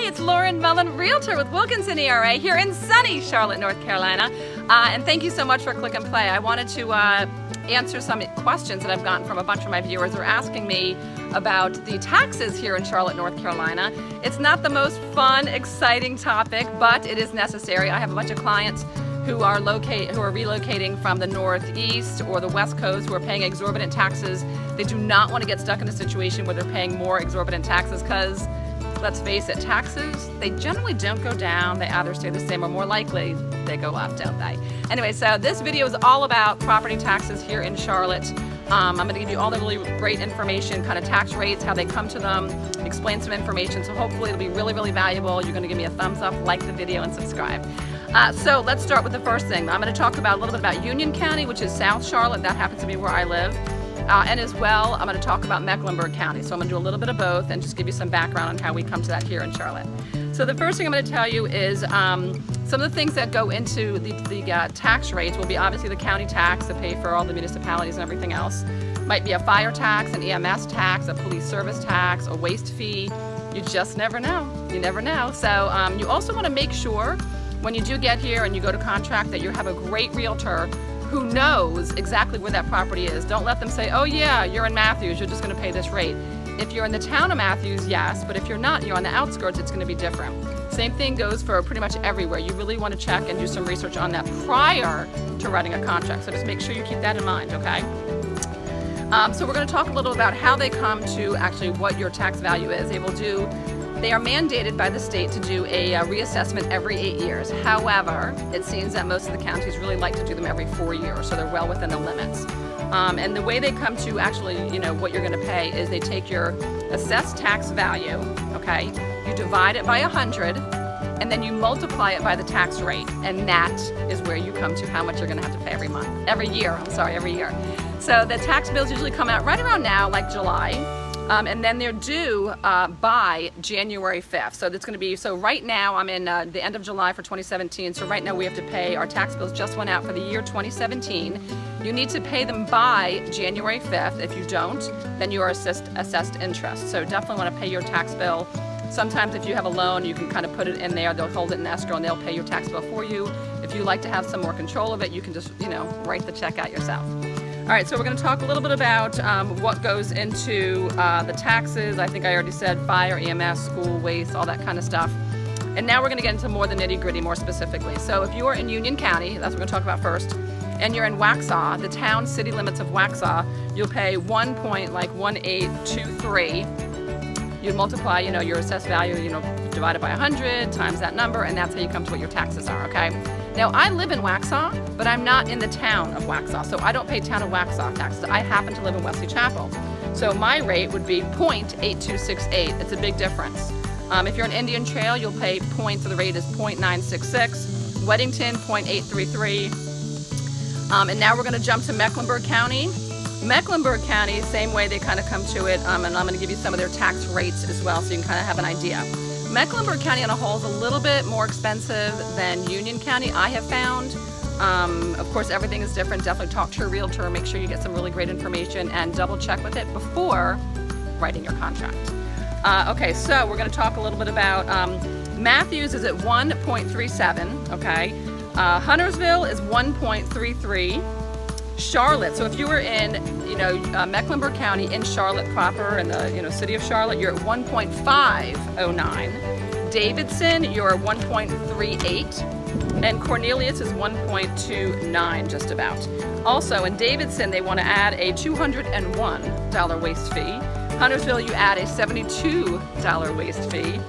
it's Lauren Mullen, Realtor with Wilkinson ERA here in sunny Charlotte, North Carolina. And thank you so much for Click and Play. I wanted to answer some questions that I've gotten from a bunch of my viewers who are asking me about the taxes here in Charlotte, North Carolina. It's not the most fun, exciting topic, but it is necessary. I have a bunch of clients who are relocating from the Northeast or the West Coast who are paying exorbitant taxes. They do not want to get stuck in a situation where they're paying more exorbitant taxes because, let's face it, taxes, they generally don't go down. They either stay the same or more likely they go up, don't they? Anyway, so this video is all about property taxes here in Charlotte. I'm going to give you all the really great information, kind of tax rates, how they come to them, explain some information. So hopefully it'll be really, really valuable. You're going to give me a thumbs up, like the video, and subscribe. So let's start with the first thing. I'm going to talk about a little bit about Union County, which is South Charlotte. That happens to be where I live. And as well, I'm going to talk about Mecklenburg County. So I'm going to do a little bit of both and just give you some background on how we come to that here in Charlotte. So the first thing I'm going to tell you is some of the things that go into the tax rates will be obviously the county tax to pay for all the municipalities and everything else. Might be a fire tax, an EMS tax, a police service tax, a waste fee. You just never know. You never know. So you also want to make sure when you do get here and you go to contract that you have a great realtor who knows exactly where that property is. Don't let them say, oh yeah, you're in Matthews, you're just going to pay this rate. If you're in the town of Matthews, yes, but if you're not, you're on the outskirts, it's going to be different. Same thing goes for pretty much everywhere. You really want to check and do some research on that prior to writing a contract. So just make sure you keep that in mind, okay? So we're going to talk a little about how they come to actually what your tax value is. They are mandated by the state to do a reassessment every 8 years. However, it seems that most of the counties really like to do them every 4 years, so they're well within the limits. And the way they come to actually, what you're going to pay is they take your assessed tax value, okay? You divide it by 100, and then you multiply it by the tax rate, and that is where you come to how much you're going to have to pay every year. So the tax bills usually come out right around now, like July. And then they're due by January 5th. So that's going to be, so right now I'm in the end of July for 2017. So right now we have to pay, our tax bills just went out for the year 2017. You need to pay them by January 5th. If you don't, then you are assessed interest. So definitely want to pay your tax bill. Sometimes if you have a loan, you can kind of put it in there. They'll hold it in escrow and they'll pay your tax bill for you. If you like to have some more control of it, you can just, write the check out yourself. All right, so we're going to talk a little bit about what goes into the taxes. I think I already said fire, EMS, school, waste, all that kind of stuff. And now we're going to get into more the nitty-gritty more specifically. So if you are in Union County, that's what we're going to talk about first, and you're in Waxhaw, the town city limits of Waxhaw, you'll pay 1.1823. You multiply, your assessed value, divide it by 100 times that number, and that's how you come to what your taxes are, okay? Now, I live in Waxhaw, but I'm not in the town of Waxhaw, so I don't pay town of Waxhaw taxes. I happen to live in Wesley Chapel. So my rate would be 0.8268. It's a big difference. If you're in Indian Trail, you'll pay so the rate is 0.966. Weddington, 0.833. And now we're going to jump to Mecklenburg County. Mecklenburg County, same way they kind of come to it, and I'm going to give you some of their tax rates as well so you can kind of have an idea. Mecklenburg County on a whole is a little bit more expensive than Union County, I have found. Of course, everything is different. Definitely talk to your realtor. Make sure you get some really great information and double check with it before writing your contract. Okay, so we're going to talk a little bit about Matthews is at 1.37, okay? Huntersville is 1.33. Charlotte, so if you were in, Mecklenburg County in Charlotte proper, in the, city of Charlotte, you're at 1.509. Davidson, you're at 1.38. And Cornelius is 1.29, just about. Also, in Davidson, they want to add a $201 waste fee. Huntersville, you add a $72 waste fee.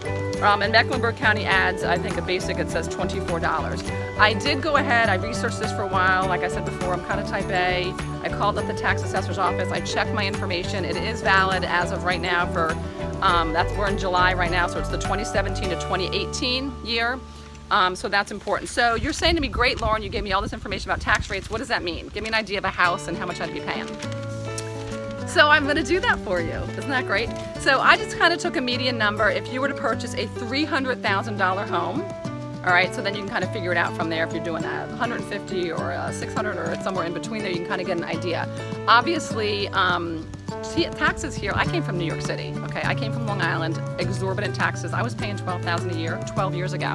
And Mecklenburg County adds, I think, a basic, it says $24. I did go ahead, I researched this for a while. Like I said before, I'm kind of type A. I called up the tax assessor's office. I checked my information. It is valid as of right now for, we're in July right now, so it's the 2017 to 2018 year. So that's important. So you're saying to me, great, Lauren, you gave me all this information about tax rates. What does that mean? Give me an idea of a house and how much I'd be paying. So I'm going to do that for you. Isn't that great? So I just kind of took a median number. If you were to purchase a $300,000 home, All right, so then you can kind of figure it out from there if you're doing that 150 or 600 or somewhere in between there. You can kind of get an idea. Obviously, taxes here. I came from New York City. Okay, I came from Long Island. Exorbitant taxes. I was paying $12,000 a year 12 years ago.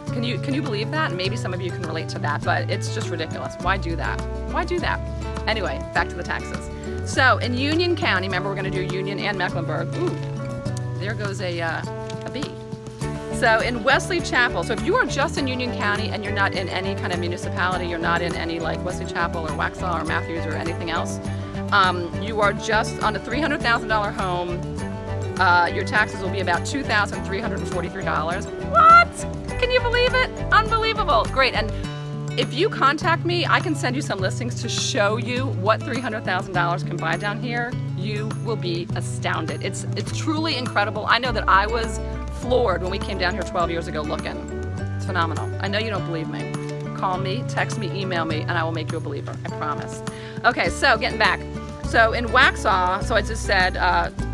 Can you believe that? Maybe some of you can relate to that, but it's just ridiculous. Why do that? Why do that? Anyway, back to the taxes. So in Union County, remember we're going to do Union and Mecklenburg. Ooh, there goes a bee. So in Wesley Chapel, so if you are just in Union County and you're not in any kind of municipality, you're not in any like Wesley Chapel or Waxhaw or Matthews or anything else, you are just on a $300,000 home, your taxes will be about $2,343. What? Can you believe it? Unbelievable. Great. And if you contact me, I can send you some listings to show you what $300,000 can buy down here. You will be astounded. It's truly incredible. I know that I was floored when we came down here 12 years ago looking. It's phenomenal. I know you don't believe me. Call me, text me, email me, and I will make you a believer. I promise. Okay, so getting back. So in Waxhaw, so I just said,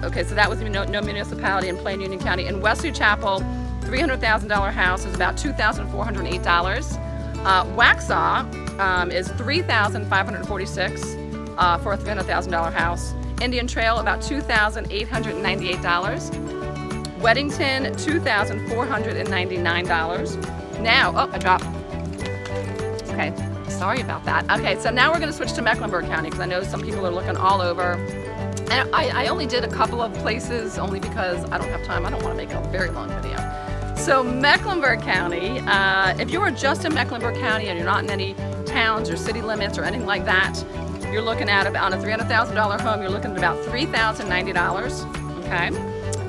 okay, so that was no municipality in Plain Union County. In Wesley Chapel, $300,000 house is about $2,408. Waxhaw is $3,546 for a $300,000 house. Indian Trail, about $2,898. Weddington, $2,499. Now, oh, I dropped. Okay, sorry about that. Okay, so now we're going to switch to Mecklenburg County because I know some people are looking all over. And I only did a couple of places only because I don't have time. I don't want to make a very long video. So Mecklenburg County, if you are just in Mecklenburg County and you're not in any towns or city limits or anything like that, you're looking at about on a $300,000 home, you're looking at about $3,090, okay?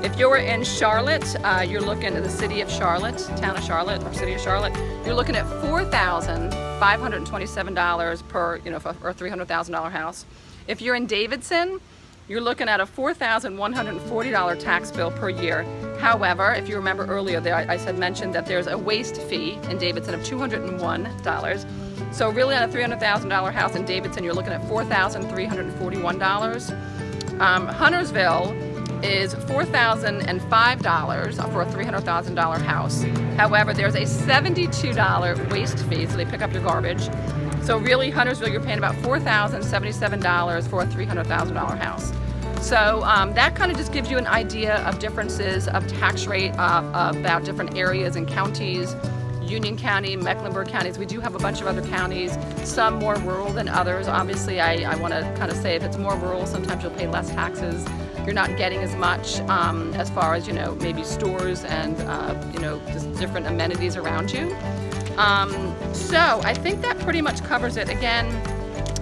If you're in Charlotte, you're looking at the city of Charlotte, town of Charlotte, or city of Charlotte, you're looking at $4,527 per, for a $300,000 house. If you're in Davidson, you're looking at a $4,140 tax bill per year. However, if you remember earlier, I mentioned that there's a waste fee in Davidson of $201. So really on a $300,000 house in Davidson, you're looking at $4,341. Huntersville is $4,005 for a $300,000 house. However, there's a $72 waste fee, so they pick up your garbage. So really, Huntersville, you're paying about $4,077 for a $300,000 house. So that kind of just gives you an idea of differences of tax rate about different areas and counties. Union County, Mecklenburg counties. We do have a bunch of other counties, some more rural than others. Obviously, I want to kind of say if it's more rural, sometimes you'll pay less taxes. You're not getting as much as far as, maybe stores and, just different amenities around you. So I think that pretty much covers it. Again,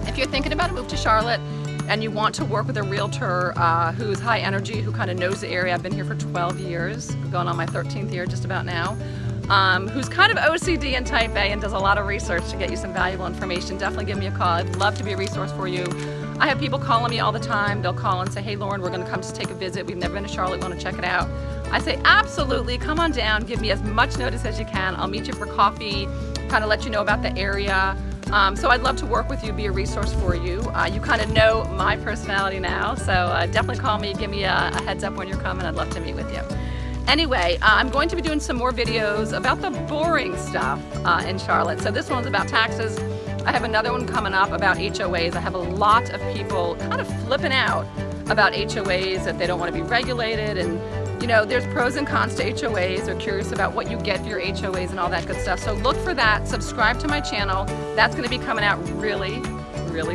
if you're thinking about a move to Charlotte and you want to work with a realtor who's high energy, who kind of knows the area. I've been here for 12 years, going on my 13th year just about now. Who's kind of OCD and type A and does a lot of research to get you some valuable information, definitely give me a call. I'd love to be a resource for you. I have people calling me all the time. They'll call and say, hey Lauren, we're going to come just take a visit. We've never been to Charlotte, want to check it out. I say, absolutely, come on down, give me as much notice as you can. I'll meet you for coffee, kind of let you know about the area. So I'd love to work with you, be a resource for you. You kind of know my personality now, so definitely call me, give me a heads up when you're coming. I'd love to meet with you. Anyway, I'm going to be doing some more videos about the boring stuff in Charlotte. So this one's about taxes. I have another one coming up about HOAs. I have a lot of people kind of flipping out about HOAs, that they don't want to be regulated, and there's pros and cons to HOAs. They're curious about what you get for your HOAs and all that good stuff. So look for that, subscribe to my channel. That's going to be coming out really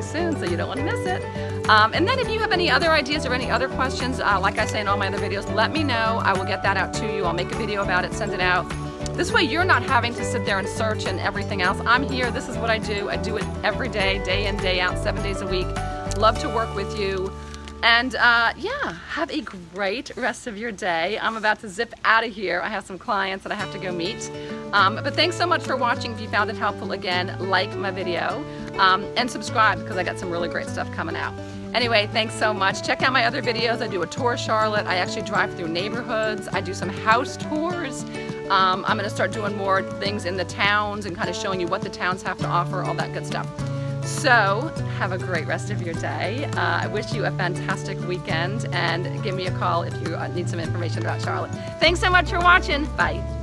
soon, so you don't want to miss it. And then if you have any other ideas or any other questions, like I say in all my other videos, let me know. I will get that out to you. I'll make a video about it, send it out. This way you're not having to sit there and search and everything else. I'm here, this is what I do. I do it every day, day in, day out, 7 days a week. Love to work with you. And yeah, have a great rest of your day. I'm about to zip out of here. I have some clients that I have to go meet. But thanks so much for watching. If you found it helpful, again, like my video and subscribe because I got some really great stuff coming out. Anyway, thanks so much. Check out my other videos. I do a tour of Charlotte. I actually drive through neighborhoods. I do some house tours. I'm going to start doing more things in the towns and kind of showing you what the towns have to offer, all that good stuff. So have a great rest of your day. I wish you a fantastic weekend, and give me a call if you need some information about Charlotte. Thanks so much for watching. Bye.